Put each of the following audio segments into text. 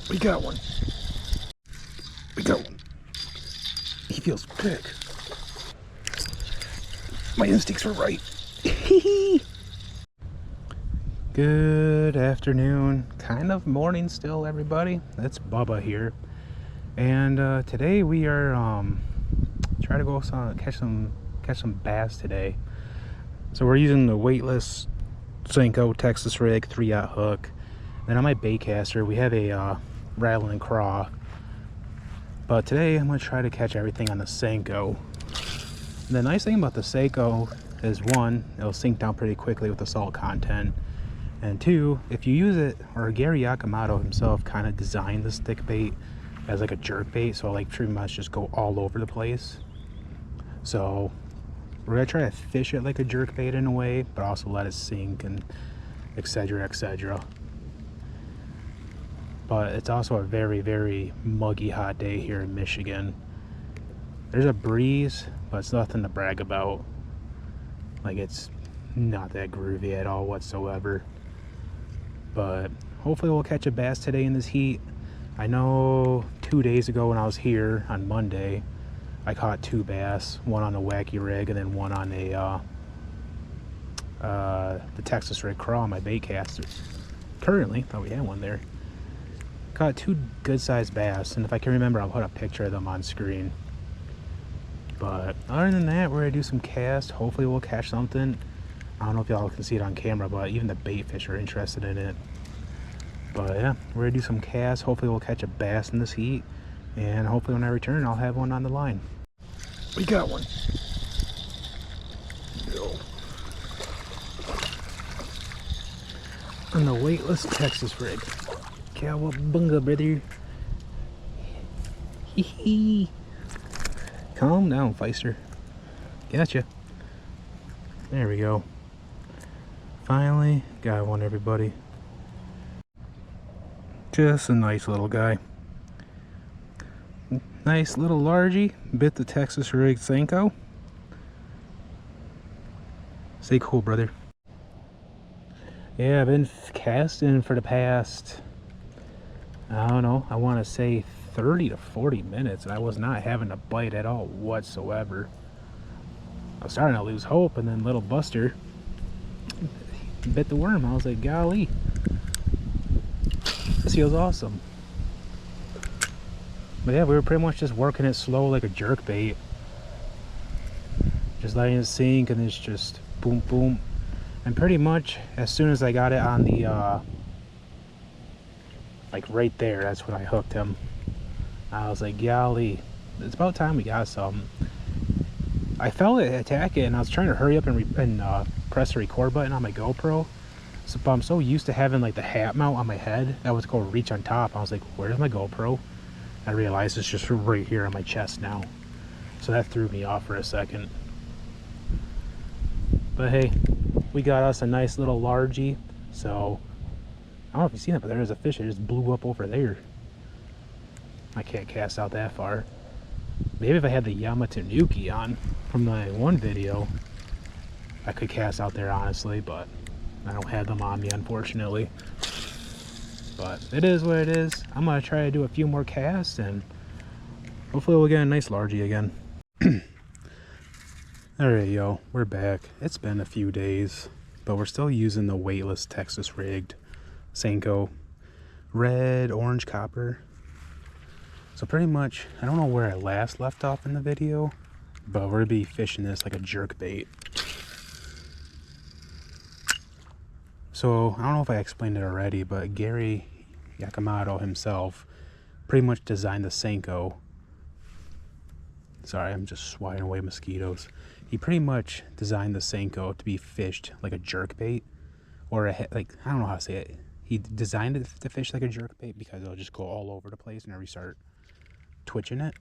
We got one. We got one. He feels big. My instincts were right. Good afternoon. Kind of morning still, everybody. It's Bubba here. And today we are trying to go catch some bass today. So we're using the weightless Senko Texas rig 3/0 hook. Then on my bait caster we have a rattling craw. But today I'm going to try to catch everything on the Senko. And the nice thing about the Senko is, one, it'll sink down pretty quickly with the salt content. And two, if you use it, or Gary Yakamoto himself kind of designed the stick bait as like a jerk bait, so like pretty much just go all over the place. So we're gonna try to fish it like a jerk bait in a way, but also let it sink and etc, etc. But it's also a very, very muggy hot day here in Michigan. There's a breeze, but it's nothing to brag about. Like, it's not that groovy at all whatsoever. But hopefully we'll catch a bass today in this heat. I know 2 days ago when I was here on Monday, I caught 2 bass, one on a wacky rig and then one on the Texas rig craw on my bait caster. Currently, thought we had one there. Caught 2 good-sized bass, and if I can remember, I'll put a picture of them on screen. But other than that, we're gonna do some casts. Hopefully we'll catch something. I don't know if y'all can see it on camera, but even the bait fish are interested in it. But yeah, we're gonna do some casts. Hopefully we'll catch a bass in this heat, and hopefully when I return I'll have one on the line. We got one. No. On the weightless Texas rig. Cowabunga, brother. Hee hee. Calm down, Feister. Gotcha. There we go. Finally got one, everybody. Just a nice little guy. Nice little largie. Bit the Texas rig Senko. Stay cool, brother. Yeah, I've been casting for the past, I don't know, I want to say 30 to 40 minutes, and I was not having a bite at all whatsoever. I was starting to lose hope, and then little Buster bit the worm. I was like, golly, this feels awesome. But yeah, we were pretty much just working it slow like a jerk bait, just letting it sink, and it's just boom boom. And pretty much as soon as I got it on the like right there, that's when I hooked him. I was like, golly, it's about time we got some. I felt it attack it, and I was trying to hurry up and press the record button on my GoPro. So, but I'm so used to having like the hat mount on my head, I was going to reach on top. I was like, where's my GoPro? I realized it's just right here on my chest now. So that threw me off for a second. But hey, we got us a nice little largie. So I don't know if you've seen it, but there's a fish that just blew up over there. I can't cast out that far. Maybe if I had the Yamatanuki on from my one video, I could cast out there, honestly, but I don't have them on me, unfortunately. But it is what it is. I'm gonna try to do a few more casts, and hopefully we'll get a nice largie again. Alright, yo, we're back. It's been a few days, but we're still using the weightless Texas rigged Senko red, orange, copper. So pretty much, I don't know where I last left off in the video, but we're gonna be fishing this like a jerk bait. So I don't know if I explained it already, but Gary Yakamoto himself pretty much designed the Senko. Sorry, I'm just swatting away mosquitoes. He pretty much designed the Senko to be fished like a jerk bait, or like, I don't know how to say it. He designed it to fish like a jerk bait because it'll just go all over the place whenever you start twitching it,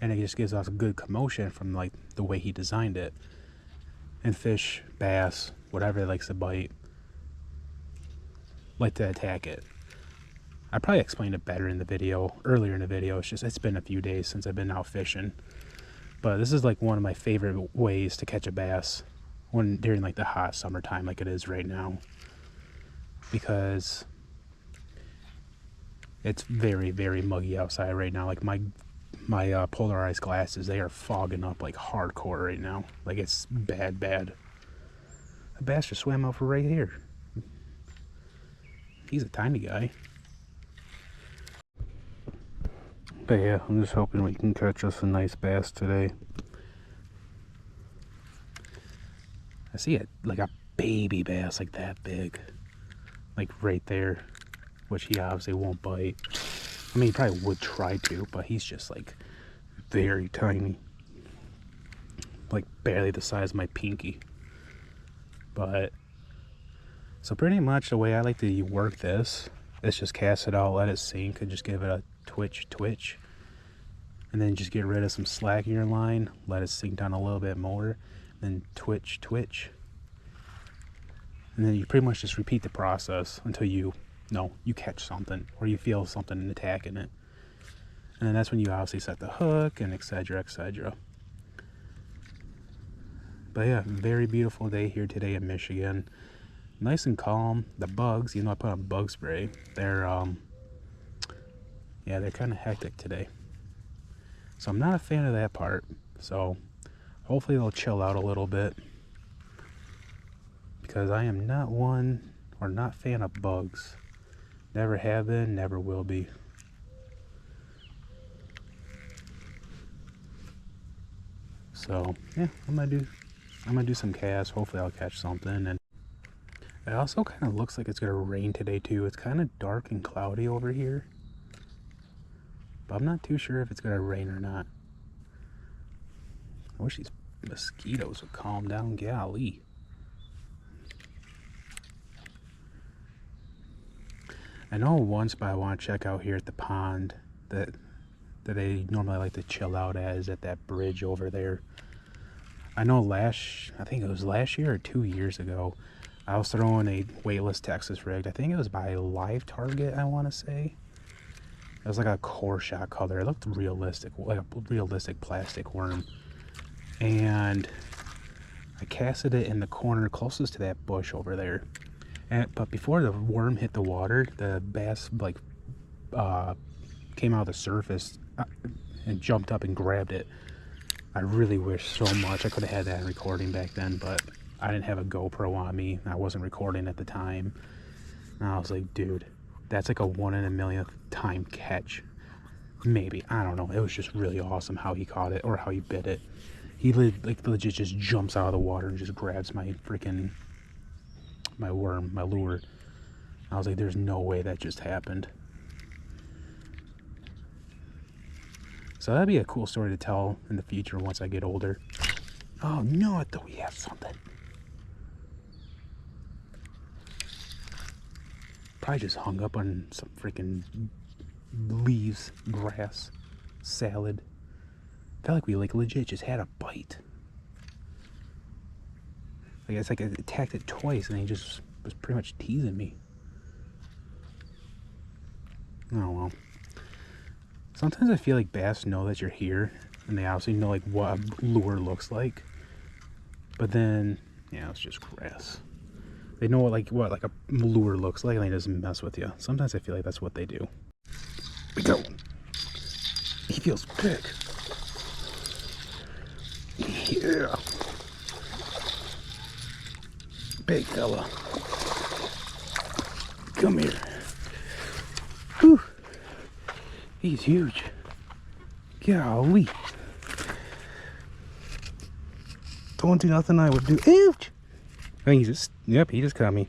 and it just gives off a good commotion from like the way he designed it. And fish, bass, whatever it likes to bite, like to attack it. I probably explained it better in the video, earlier in the video. It's just, it's been a few days since I've been out fishing. But this is like one of my favorite ways to catch a bass during like the hot summertime like it is right now. Because It's very, very muggy outside right now. Like my polarized glasses, they are fogging up like hardcore right now. Like it's bad, bad. A bass just swam over right here. He's a tiny guy. But yeah, I'm just hoping we can catch us a nice bass today. I see it like a baby bass, like that big, like right there, which he obviously won't bite. I mean, he probably would try to, but he's just like very tiny, like barely the size of my pinky. But so pretty much the way I like to work this is just cast it out, let it sink, and just give it a twitch, and then just get rid of some slack in your line, let it sink down a little bit more, then twitch, and then you pretty much just repeat the process until you catch something or you feel something attacking it, and then that's when you obviously set the hook and etc. But yeah, very beautiful day here today in Michigan. Nice and calm. The bugs, even though I put on bug spray, they're they're kind of hectic today. So I'm not a fan of that part. So hopefully they'll chill out a little bit, because I am not a fan of bugs. Never have been, never will be. So yeah, I'm gonna do some casts. Hopefully I'll catch something. And it also kind of looks like it's gonna rain today too. It's kind of dark and cloudy over here, but I'm not too sure if it's gonna rain or not. I wish these mosquitoes would calm down. Golly. I know one spot I want to check out here at the pond that they normally like to chill out at is at that bridge over there. I know I think it was last year or 2 years ago, I was throwing a weightless Texas rig. I think it was by Live Target, I want to say. It was like a core shot color. It looked realistic, like a realistic plastic worm. And I casted it in the corner closest to that bush over there. But before the worm hit the water, the bass like came out of the surface and jumped up and grabbed it. I really wish so much I could have had that in recording back then, but I didn't have a GoPro on me. I wasn't recording at the time. And I was like, dude, that's like a 1 in a millionth time catch. Maybe. I don't know. It was just really awesome how he caught it or how he bit it. He legit just jumps out of the water and just grabs my freaking worm, my lure. I was like, there's no way that just happened. So that'd be a cool story to tell in the future once I get older. Oh no, I thought we have something. Probably just hung up on some freaking leaves, grass, salad. Felt like we legit just had a bite. Like it's like I attacked it twice and he just was pretty much teasing me. Oh well. Sometimes I feel like bass know that you're here and they obviously know like what a lure looks like. But then, yeah, it's just grass. They know what a lure looks like and they just mess with you. Sometimes I feel like that's what they do. We go. He feels big. Yeah. Big fella. Come here. Whew. He's huge. Golly. Don't do nothing I would do. Ouch! I think he just caught me.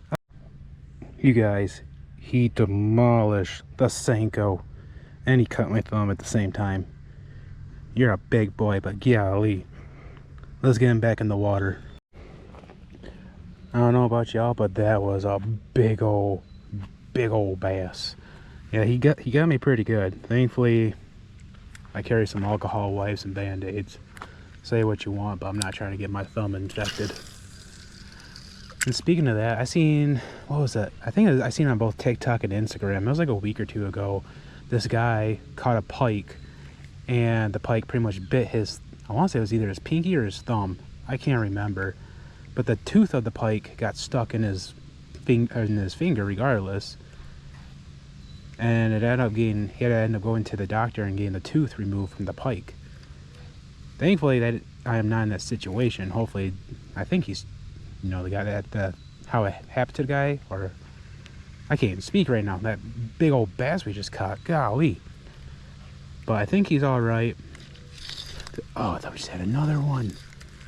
You guys, he demolished the Senko and he cut my thumb at the same time. You're a big boy, but golly. Let's get him back in the water. I don't know about y'all, but that was a big old bass. Yeah, he got me pretty good. Thankfully, I carry some alcohol wipes and band-aids. Say what you want, but I'm not trying to get my thumb infected. And speaking of that, I seen, what was that? I seen on both TikTok and Instagram. It was like a week or two ago. This guy caught a pike, and the pike pretty much bit his, I want to say it was either his pinky or his thumb. I can't remember. But the tooth of the pike got stuck in his finger regardless. and he had to end up going to the doctor and getting the tooth removed from the pike. Thankfully that I am not in that situation. Hopefully, I think he's, the guy that, how it happened to the guy, or I can't even speak right now. That big old bass we just caught, golly. But I think he's all right. Oh, I thought we just had another one.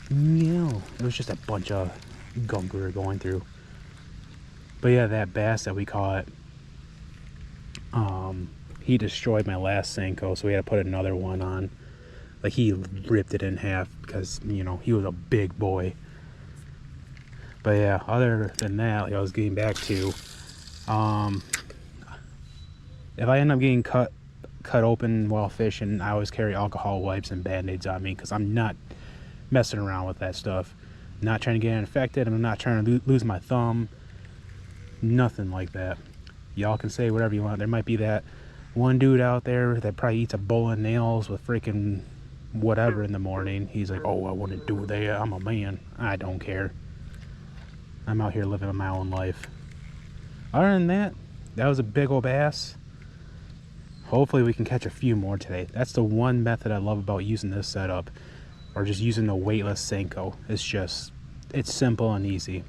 No, it was just a bunch of gunk we were going through. But yeah, that bass that we caught, he destroyed my last Senko, so we had to put another one on. Like, he ripped it in half because, he was a big boy. But yeah, other than that, like I was getting back to, if I end up getting cut open while fishing, I always carry alcohol wipes and band-aids on me because I'm not messing around with that stuff. I'm not trying to get infected. I'm not trying to lose my thumb. Nothing like that. Y'all can say whatever you want. There might be that one dude out there that probably eats a bowl of nails with freaking whatever in the morning. He's like, oh, I wouldn't do that. I'm a man. I don't care. I'm out here living my own life. Other than that, that was a big old bass. Hopefully we can catch a few more today. That's the one method I love about using this setup, or just using the weightless Senko. It's simple and easy.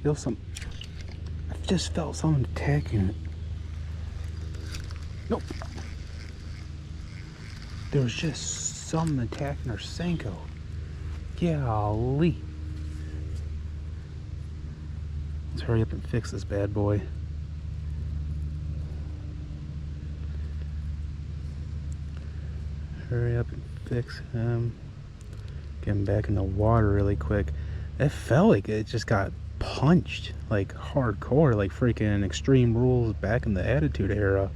I just felt something attacking it. Nope. There was just something attacking our Senko. Golly. Let's hurry up and fix this bad boy. Hurry up and fix him. Get him back in the water really quick. It felt like it just got punched, like hardcore, like freaking Extreme Rules back in the Attitude Era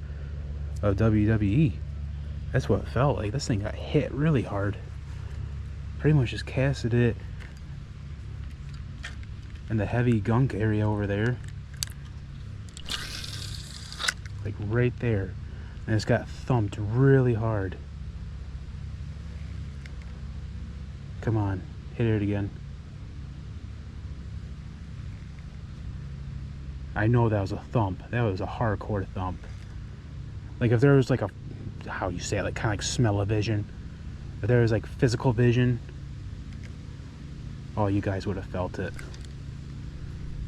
of WWE. That's what it felt like. This thing got hit really hard. Pretty much just casted it in the heavy gunk area over there, like right there, and it's got thumped really hard. Come on, hit it again. I know that was a thump. That was a hardcore thump. Like if there was like a, how you say it, like kind of like smell-o-vision. If there was like physical vision, oh, you guys would have felt it.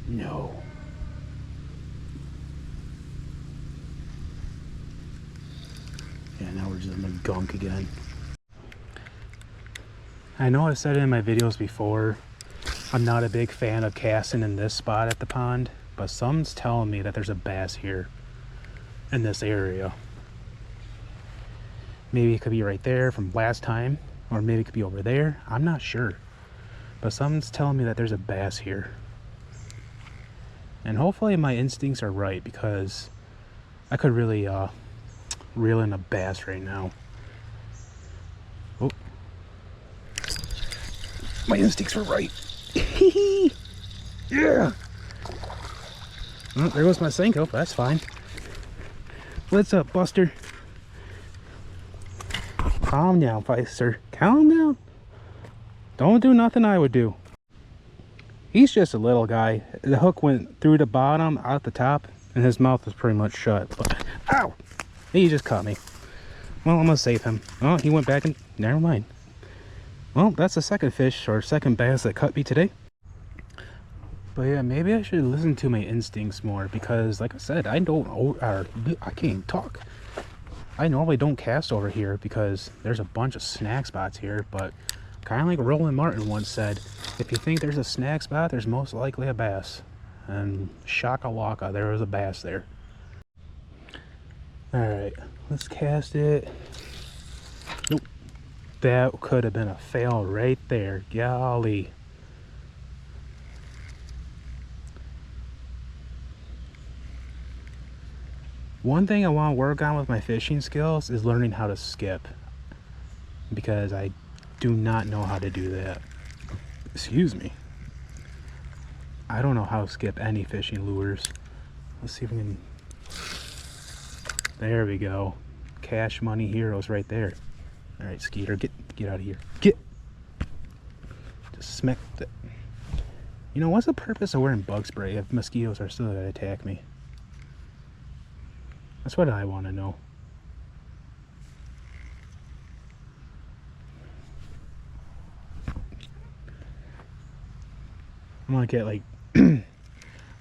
No. Yeah, now we're just in the gunk again. I know I said it in my videos before, I'm not a big fan of casting in this spot at the pond, but something's telling me that there's a bass here in this area. Maybe it could be right there from last time, or maybe it could be over there. I'm not sure, but something's telling me that there's a bass here. And hopefully my instincts are right, because I could really reel in a bass right now. Oh, my instincts were right. Yeah. Well, there goes my Senko, but that's fine. What's up, Buster? Calm down, sir. Calm down. Don't do nothing I would do. He's just a little guy. The hook went through the bottom, out the top, and his mouth was pretty much shut. But, ow! He just caught me. Well, I'm gonna save him. Oh, he went back and... Never mind. Well, that's the second fish, or second bass that cut me today. But yeah, maybe I should listen to my instincts more, because like I said, I can't talk. I normally don't cast over here because there's a bunch of snack spots here, but kind of like Roland Martin once said, if you think there's a snack spot, there's most likely a bass. And shaka-laka, there was a bass there. Alright, let's cast it. Nope. That could have been a fail right there. Golly. One thing I want to work on with my fishing skills is learning how to skip, because I do not know how to do that. Excuse me. I don't know how to skip any fishing lures. Let's see if we can... There we go. Cash Money Heroes right there. Alright, Skeeter, get out of here. Get! Just smack the... You know, what's the purpose of wearing bug spray if mosquitoes are still going to attack me? That's what I want to know. I'm gonna get like,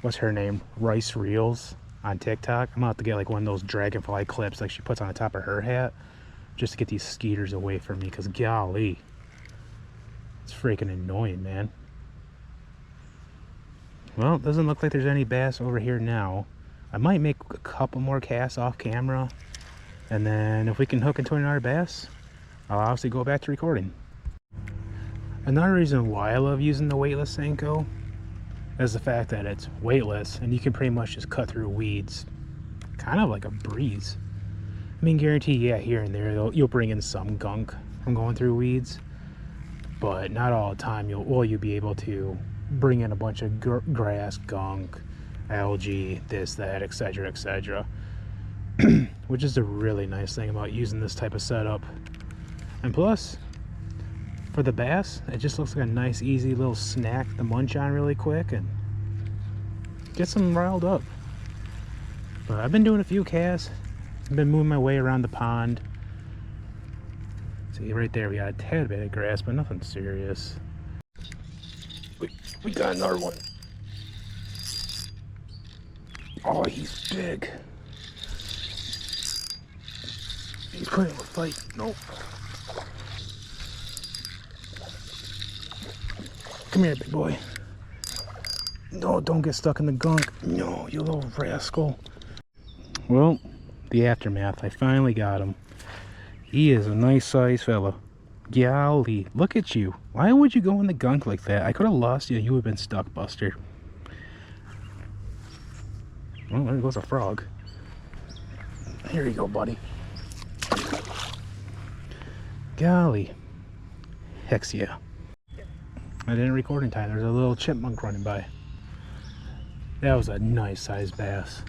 what's her name? Rice Reels on TikTok. I'm gonna have to get like one of those dragonfly clips like she puts on the top of her hat just to get these skeeters away from me, because golly, it's freaking annoying, man. Well, it doesn't look like there's any bass over here now. I might make a couple more casts off camera, and then if we can hook into another bass, I'll obviously go back to recording. Another reason why I love using the weightless Senko is the fact that it's weightless and you can pretty much just cut through weeds kind of like a breeze. I mean, guarantee, yeah, here and there you'll bring in some gunk from going through weeds, but not all the time you'll be able to bring in a bunch of grass, gunk, algae, this, that, etc., etc. Which is a really nice thing about using this type of setup. And plus, for the bass, it just looks like a nice, easy little snack to munch on really quick and get them riled up. But I've been doing a few casts. I've been moving my way around the pond. See, right there we got a tad bit of grass, but nothing serious. We got another one. Oh, he's big. He's putting a fight. Nope. Come here, big boy. No, don't get stuck in the gunk. No, you little rascal. Well, the aftermath. I finally got him. He is a nice sized fella. Golly, look at you. Why would you go in the gunk like that? I could have lost you. You would have been stuck, Buster. Well, there goes a frog. Here you go, buddy. Golly. Hex yeah. I didn't record in time. There's a little chipmunk running by. That was a nice sized bass.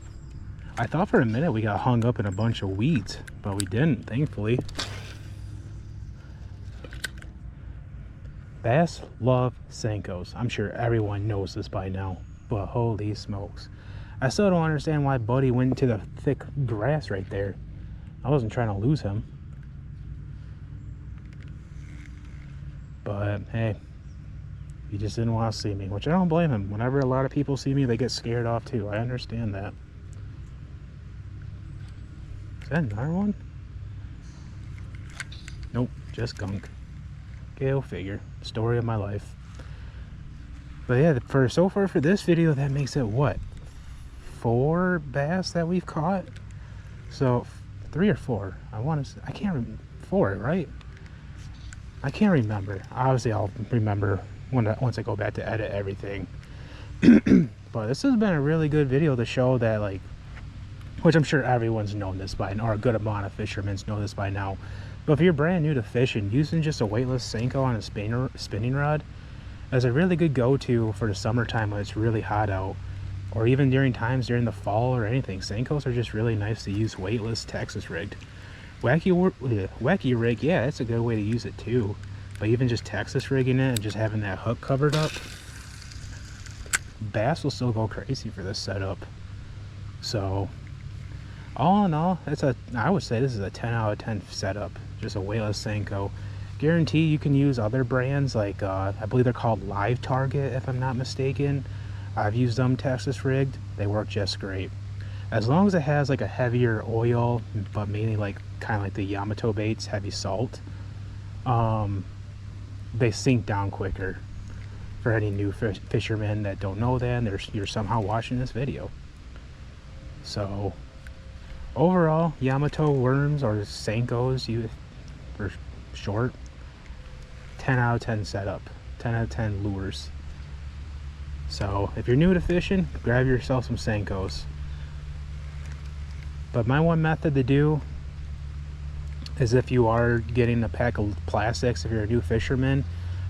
I thought for a minute we got hung up in a bunch of weeds, but we didn't, thankfully. Bass love Senkos. I'm sure everyone knows this by now, but holy smokes. I still don't understand why Buddy went into the thick grass right there. I wasn't trying to lose him. But hey, he just didn't want to see me, which I don't blame him. Whenever a lot of people see me, they get scared off too. I understand that. Is that another one? Nope, just gunk. Go figure. Story of my life. But yeah, so far for this video, that makes it what? 4 bass that we've caught? So 3 or 4. I can't remember. 4, right? I can't remember. Obviously, I'll remember once I go back to edit everything. But this has been a really good video to show that, like, which I'm sure everyone's known this by now, or a good amount of fishermen know this by now. But if you're brand new to fishing, using just a weightless Senko on a spinning rod is a really good go-to for the summertime when it's really hot out, or even during the fall or anything. Senkos are just really nice to use weightless Texas rigged. Wacky rig, yeah, that's a good way to use it too. But even just Texas rigging it and just having that hook covered up, bass will still go crazy for this setup. So all in all, I would say this is a 10 out of 10 setup. Just a weightless Senko. Guarantee you can use other brands like I believe they're called Live Target, if I'm not mistaken. I've used them Texas rigged. They work just great. As long as it has like a heavier oil, but mainly like kind of like the Yamato baits, heavy salt, they sink down quicker. For any new fishermen that don't know that, and you're somehow watching this video. So overall, Yamato worms, or Senkos for short, 10 out of 10 setup, 10 out of 10 lures. So if you're new to fishing, grab yourself some Senkos. But my one method to do is, if you are getting a pack of plastics, if you're a new fisherman,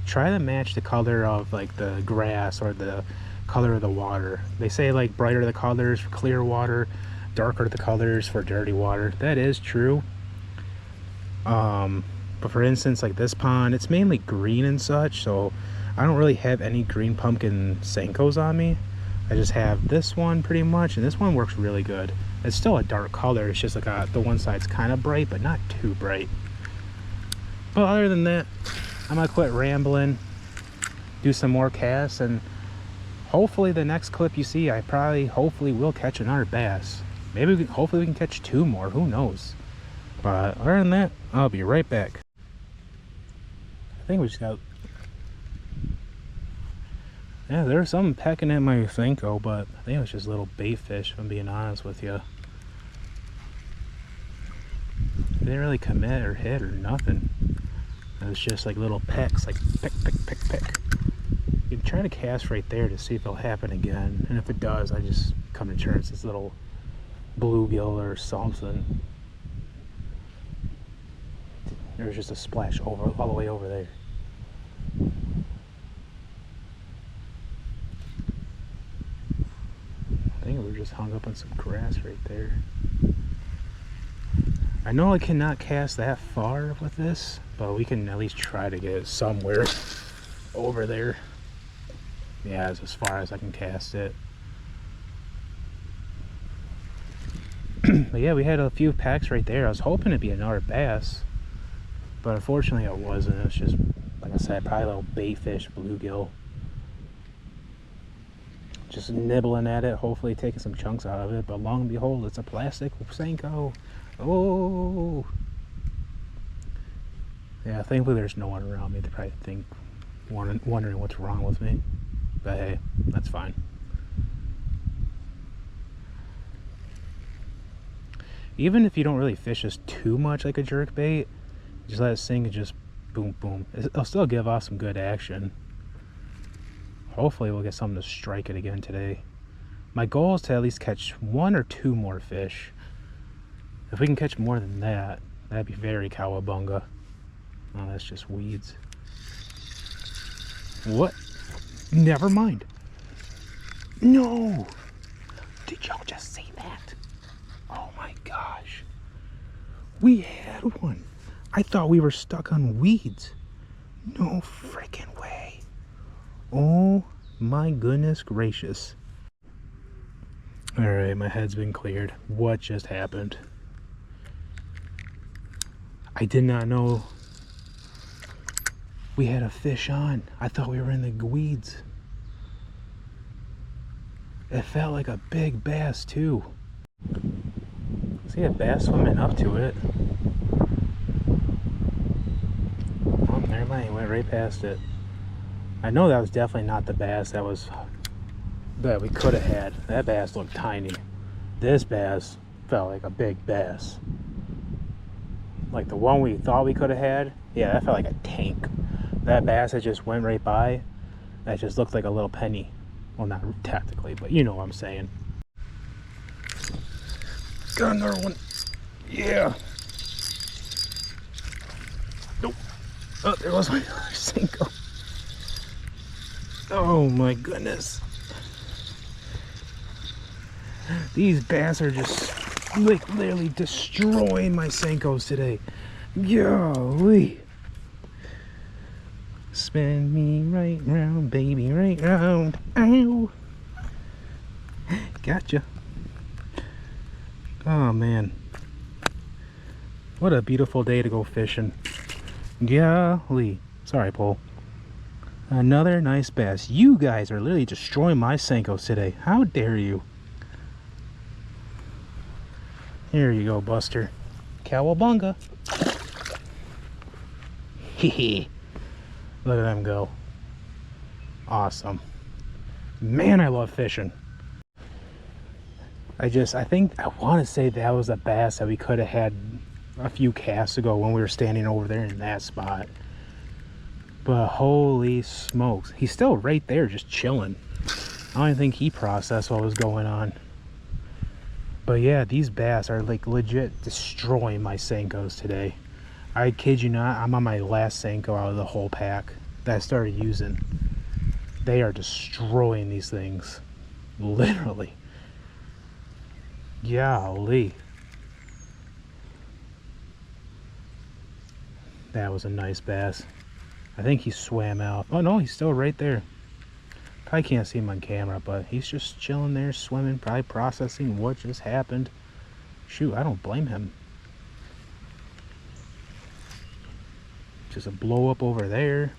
try to match the color of like the grass or the color of the water. They say like brighter the colors for clear water, darker the colors for dirty water. That is true. But for instance, like this pond, it's mainly green and such, so I don't really have any green pumpkin Senkos on me. I just have this one pretty much, and this one works really good. It's still a dark color. It's just like the one side's kind of bright, but not too bright. But other than that, I'm gonna quit rambling, do some more casts, and hopefully the next clip you see, hopefully will catch another bass. Maybe hopefully we can catch 2 more, who knows. But other than that, I'll be right back. I think we just got, yeah, there's something pecking at my Senko, but I think it was just little bait fish, if I'm being honest with you. They didn't really commit or hit or nothing. It was just like little pecks, like peck, peck, peck, peck. You can try to cast right there to see if it'll happen again. And if it does, I just come to terms it's little bluegill or something. There was just a splash all the way over there. I think we were just hung up on some grass right there. I know I cannot cast that far with this, but we can at least try to get it somewhere over there. Yeah, it's as far as I can cast it. But yeah, we had a few packs right there. I was hoping it'd be another bass, but unfortunately it wasn't. It was just, like I said, probably a little bait fish, bluegill. Just nibbling at it, hopefully taking some chunks out of it, but long and behold, it's a plastic Senko. Oh! Yeah, thankfully there's no one around me. They probably think, wondering what's wrong with me. But hey, that's fine. Even if you don't really fish this too much like a jerkbait, just let it sink and just boom, boom. It'll still give off some good action. Hopefully we'll get something to strike it again today. My goal is to at least catch 1 or 2 more fish. If we can catch more than that, that'd be very cowabunga. Oh, that's just weeds. What? Never mind. No! Did y'all just see that? Oh my gosh. We had one. I thought we were stuck on weeds. No freaking way. Oh my goodness gracious. Alright, my head's been cleared. What just happened? I did not know we had a fish on. I thought we were in the weeds. It felt like a big bass too. See a bass swimming up to it. Oh, never mind, he went right past it. I know that was definitely not the bass that we could have had. That bass looked tiny. This bass felt like a big bass. Like the one we thought we could have had, yeah, that felt like a tank. That bass that just went right by, that just looked like a little penny. Well, not tactically, but you know what I'm saying. Got another one. Yeah. Nope. Oh, there was my other Senko. Oh my goodness. These bass are just like literally destroying my Senkos today. Golly. Spin me right round, baby, right round. Ow. Gotcha. Oh man. What a beautiful day to go fishing. Golly. Sorry, Paul. Another nice bass. You guys are literally destroying my Senkos today. How dare you? Here you go, Buster. Cowabunga. Hehe. Look at them go. Awesome. Man, I love fishing. I want to say that was a bass that we could have had a few casts ago when we were standing over there in that spot. But holy smokes. He's still right there just chilling. I don't even think he processed what was going on. But yeah, these bass are like legit destroying my Senkos today. I kid you not, I'm on my last Senko out of the whole pack that I started using. They are destroying these things. Literally. Golly. That was a nice bass. I think he swam out. Oh no, he's still right there. Probably can't see him on camera, but he's just chilling there, swimming, probably processing what just happened. Shoot, I don't blame him. Just a blow up over there.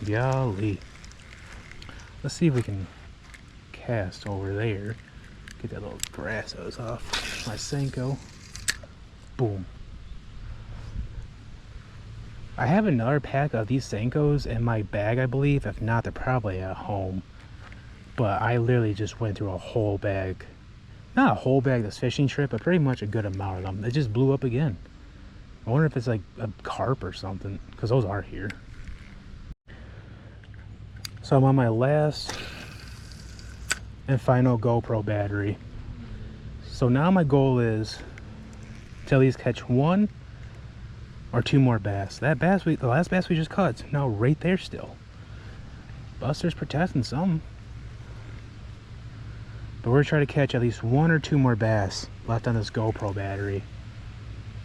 Golly. Let's see if we can cast over there. Get that little grass hose off my Senko. Boom. I have another pack of these Senkos in my bag, I believe. If not, they're probably at home. But I literally just went through a whole bag. Not a whole bag this fishing trip, but pretty much a good amount of them. It just blew up again. I wonder if it's like a carp or something, because those are here. So I'm on my last and final GoPro battery. So now my goal is to at least catch 1 or 2 more bass. That bass, the last bass we just caught, now right there still. Buster's protecting some. But we're trying to catch at least 1 or 2 more bass left on this GoPro battery.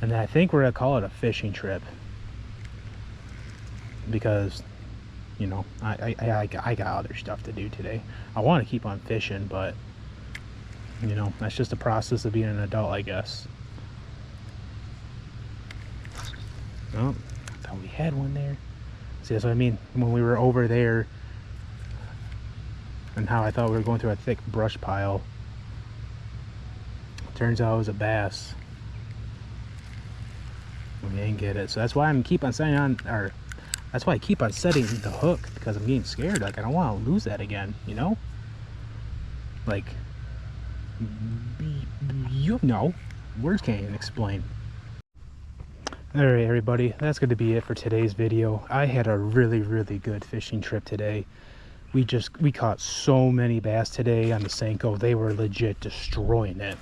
And then I think we're gonna call it a fishing trip. Because, you know, I got other stuff to do today. I want to keep on fishing, but, you know, that's just the process of being an adult, I guess. Oh, I thought we had one there. See, that's what I mean. When we were over there, and how I thought we were going through a thick brush pile. Turns out it was a bass. We didn't get it. So that's why I'm keep on setting on, or that's why I keep on setting the hook, because I'm getting scared. Like, I don't want to lose that again, you know? Like, you know, words can't even explain. Alright everybody, that's going to be it for today's video. I had a really good fishing trip today. We caught so many bass today on the Senko. They were legit destroying it.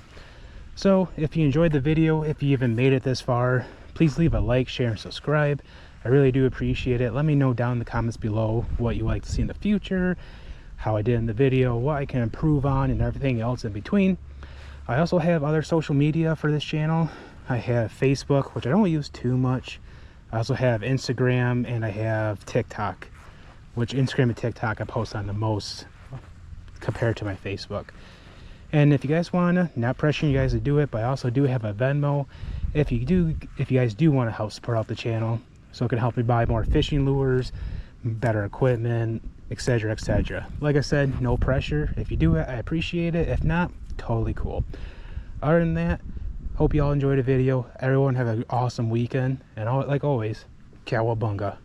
So if you enjoyed the video, if you even made it this far, please leave a like, share, and subscribe. I really do appreciate it. Let me know down in the comments below what you like to see in the future, how I did in the video, what I can improve on, and everything else in between. I also have other social media for this channel. I have Facebook, which I don't use too much. I also have Instagram, and I have TikTok, which Instagram and TikTok I post on the most compared to my Facebook. And if you guys want to, not pressuring you guys to do it, but I also do have a Venmo. If you guys do want to help support out the channel, so it can help me buy more fishing lures, better equipment, etc, etc. Like I said, no pressure. If you do it, I appreciate it. If not, totally cool. Other than that, hope you all enjoyed the video. Everyone have an awesome weekend, and like always, cowabunga.